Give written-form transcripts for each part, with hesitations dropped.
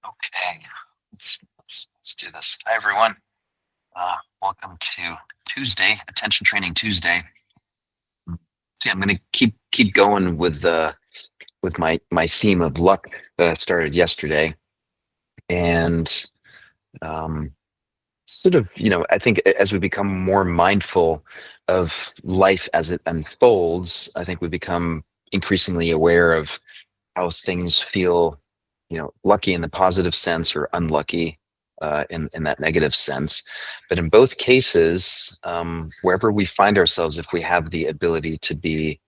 Okay, let's do this. Hi, everyone. Welcome to Tuesday, Attention Training Tuesday. Yeah, I'm going to keep going with my theme of luck that I started yesterday, and um, sort of I think as we become more mindful of life as it unfolds, I think we become increasingly aware of how things feel, lucky in the positive sense or unlucky in that negative sense. But in both cases, wherever we find ourselves, if we have the ability to be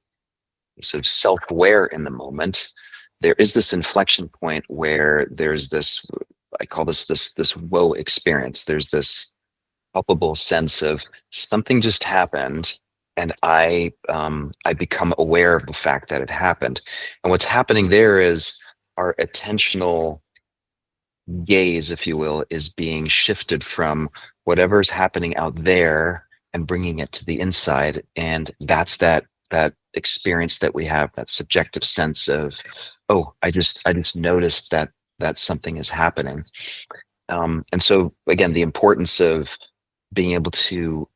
sort of self-aware in the moment, there is this inflection point where there's this, I call this whoa experience. There's this palpable sense of something just happened, and I become aware of the fact that it happened. And what's happening there is our attentional gaze, if you will, is being shifted from whatever's happening out there and bringing it to the inside. And that's that experience that we have, that subjective sense of, oh, I just noticed that something is happening. And so again, the importance of being able to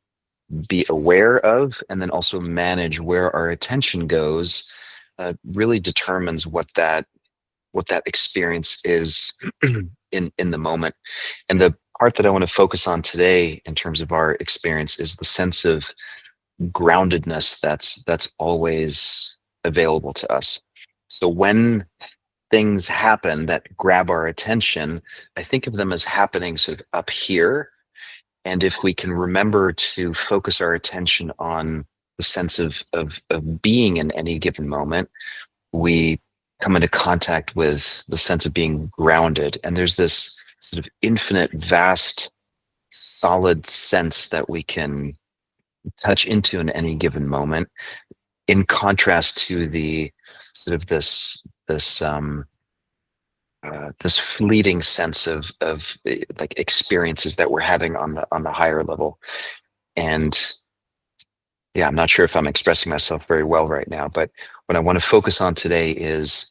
be aware of and then also manage where our attention goes really determines what that experience is in the moment. And the part that I want to focus on today in terms of our experience is the sense of groundedness that's always available to us. So when things happen that grab our attention, I think of them as happening sort of up here. And if we can remember to focus our attention on the sense of being in any given moment, we come into contact with the sense of being grounded. And there's this sort of infinite, vast, solid sense that we can touch into in any given moment, in contrast to the sort of this fleeting sense of like experiences that we're having on the higher level. And yeah, I'm not sure if I'm expressing myself very well right now, but what I want to focus on today is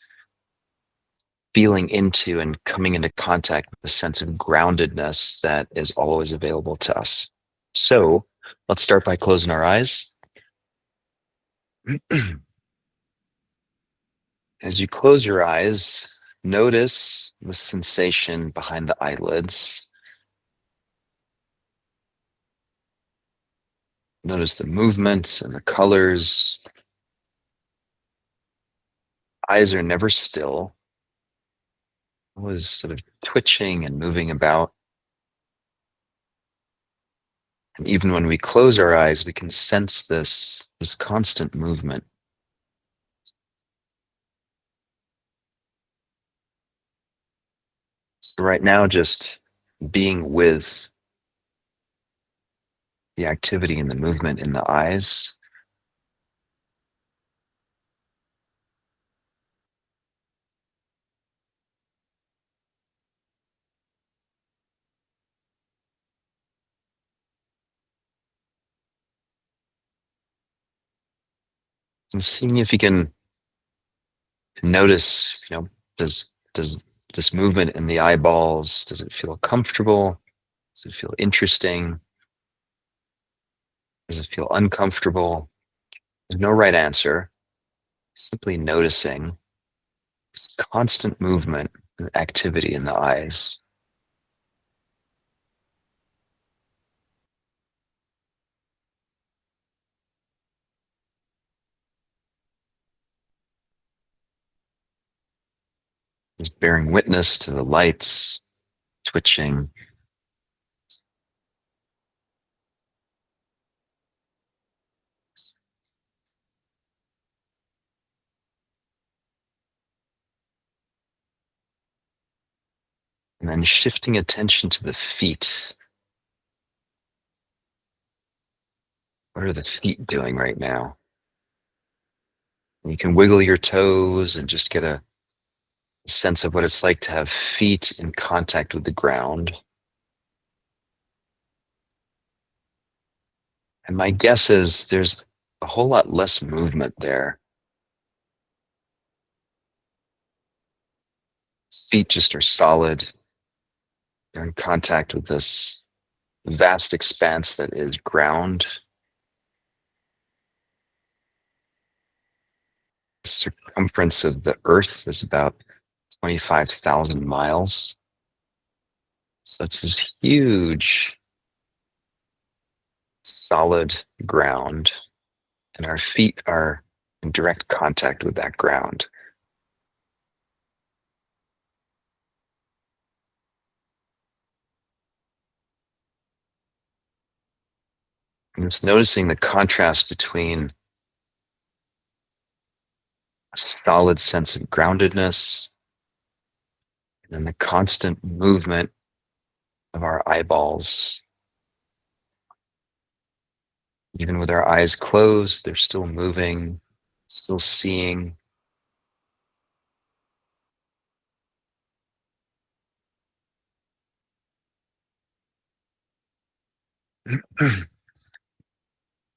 feeling into and coming into contact with the sense of groundedness that is always available to us. So let's start by closing our eyes. As you close your eyes, notice the sensation behind the eyelids. Notice the movement and the colors. Eyes are never still, always sort of twitching and moving about. And even when we close our eyes, we can sense this constant movement. So right now, just being with the activity and the movement in the eyes. And seeing if you can notice, does this movement in the eyeballs, does it feel comfortable? Does it feel interesting? Does it feel uncomfortable? There's no right answer. Simply noticing this constant movement and activity in the eyes. Just bearing witness to the lights twitching. And then shifting attention to the feet. What are the feet doing right now? And you can wiggle your toes and just get a sense of what it's like to have feet in contact with the ground. And my guess is there's a whole lot less movement there. Feet just are solid, You're in contact with this vast expanse that is ground. The circumference of the Earth is about 25,000 miles. So it's this huge, solid ground, and our feet are in direct contact with that ground. And it's noticing the contrast between a solid sense of groundedness and then the constant movement of our eyeballs. Even with our eyes closed, they're still moving, still seeing.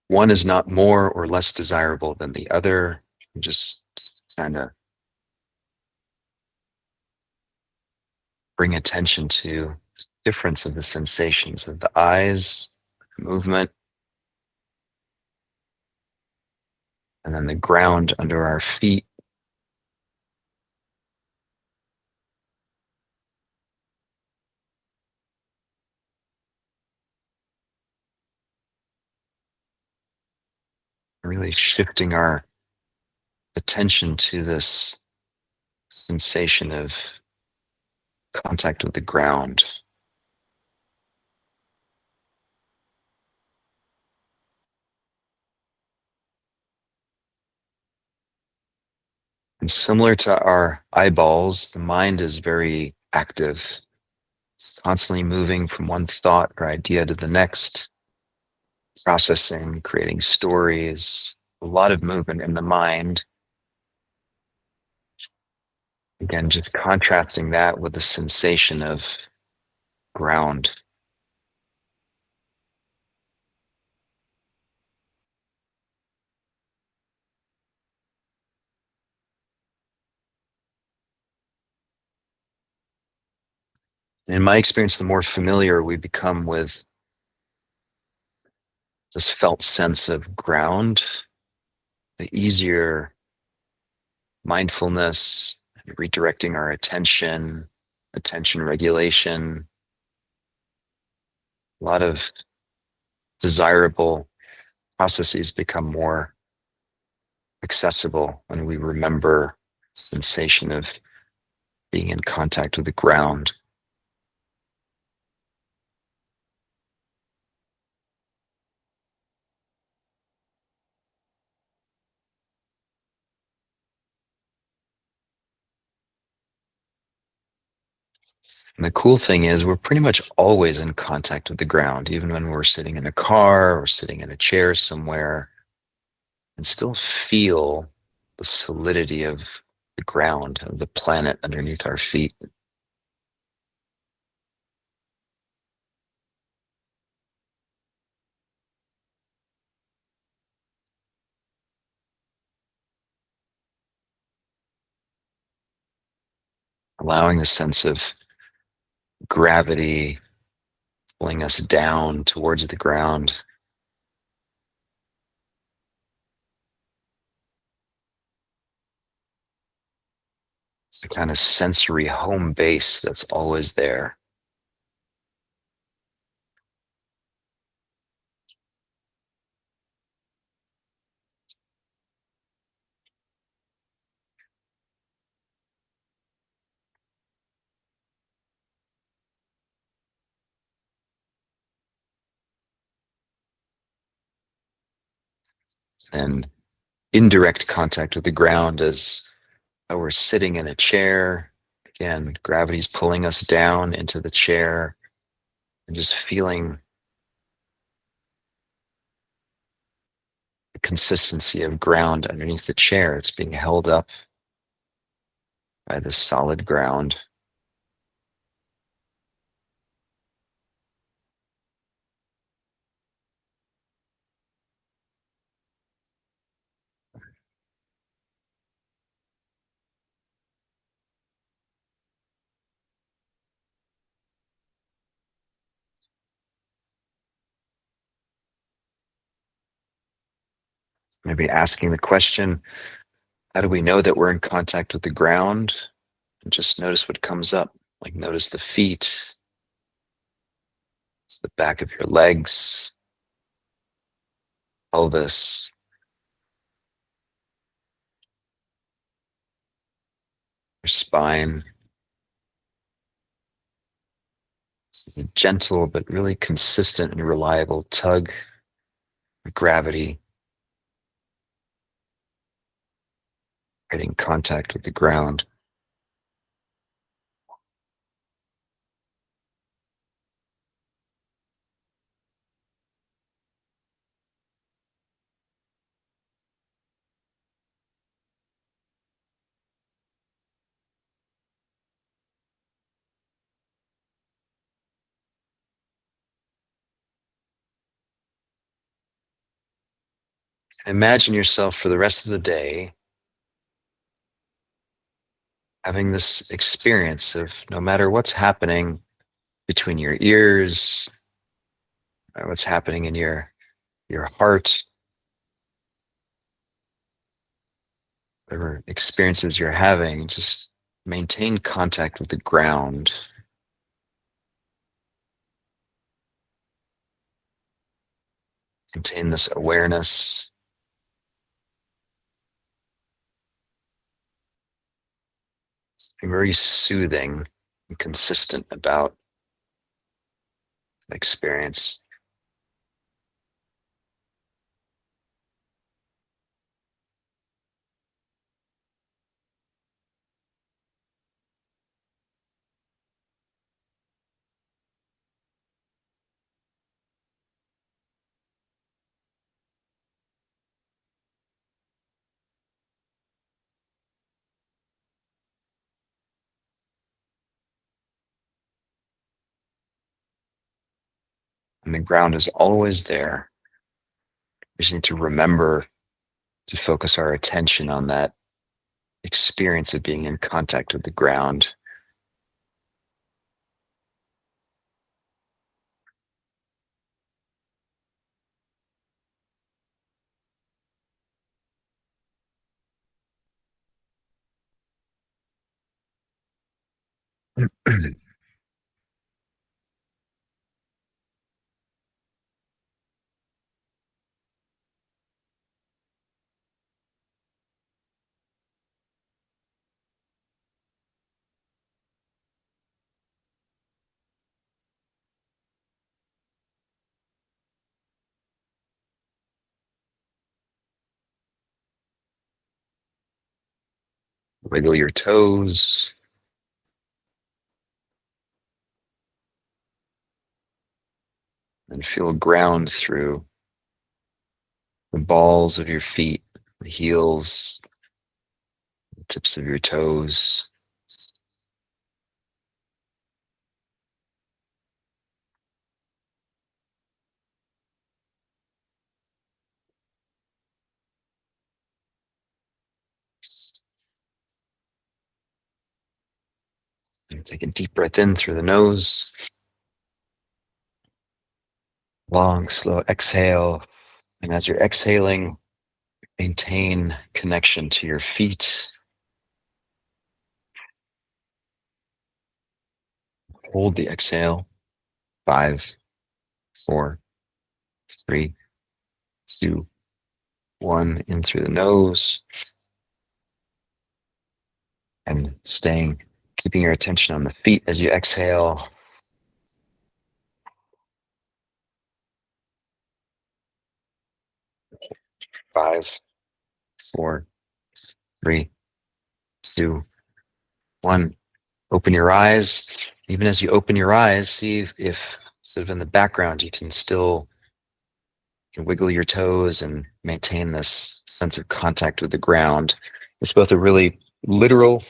One is not more or less desirable than the other. Just kind of bring attention to the difference of the sensations of the eyes, movement, and then the ground under our feet. Really shifting our attention to this sensation of contact with the ground. And similar to our eyeballs, the mind is very active. It's constantly moving from one thought or idea to the next, processing, creating stories, a lot of movement in the mind. Again, just contrasting that with the sensation of ground. In my experience, the more familiar we become with this felt sense of ground, the easier mindfulness, redirecting our attention, attention regulation, a lot of desirable processes become more accessible when we remember sensation of being in contact with the ground. And the cool thing is we're pretty much always in contact with the ground, even when we're sitting in a car or sitting in a chair somewhere, and still feel the solidity of the ground, of the planet underneath our feet. Allowing the sense of gravity pulling us down towards the ground. It's a kind of sensory home base that's always there. And indirect contact with the ground as though we're sitting in a chair. Again, gravity's pulling us down into the chair and just feeling the consistency of ground underneath the chair. It's being held up by this solid ground. Maybe asking the question, how do we know that we're in contact with the ground? And just notice what comes up. Like notice the feet, it's the back of your legs, pelvis, your spine. It's a gentle but really consistent and reliable tug of gravity, creating contact with the ground. Imagine yourself for the rest of the day having this experience of no matter what's happening between your ears, or what's happening in your heart, whatever experiences you're having, just maintain contact with the ground. Maintain this awareness. Something very soothing and consistent about the experience. And the ground is always there. We just need to remember to focus our attention on that experience of being in contact with the ground. Wiggle your toes. And feel ground through the balls of your feet, the heels, the tips of your toes. And take a deep breath in through the nose. Long, slow exhale. And as you're exhaling, maintain connection to your feet. Hold the exhale. 5, 4, 3, 2, 1. In through the nose. And keeping your attention on the feet as you exhale. 5, 4, 3, 2, 1. Open your eyes. Even as you open your eyes, see if sort of in the background you can still wiggle your toes and maintain this sense of contact with the ground. It's both a really literal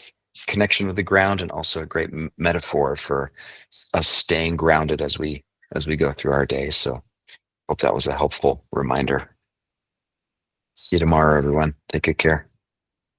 connection with the ground and also a great metaphor for us staying grounded as we go through our day. So hope that was a helpful reminder. See you tomorrow, everyone. Take good care.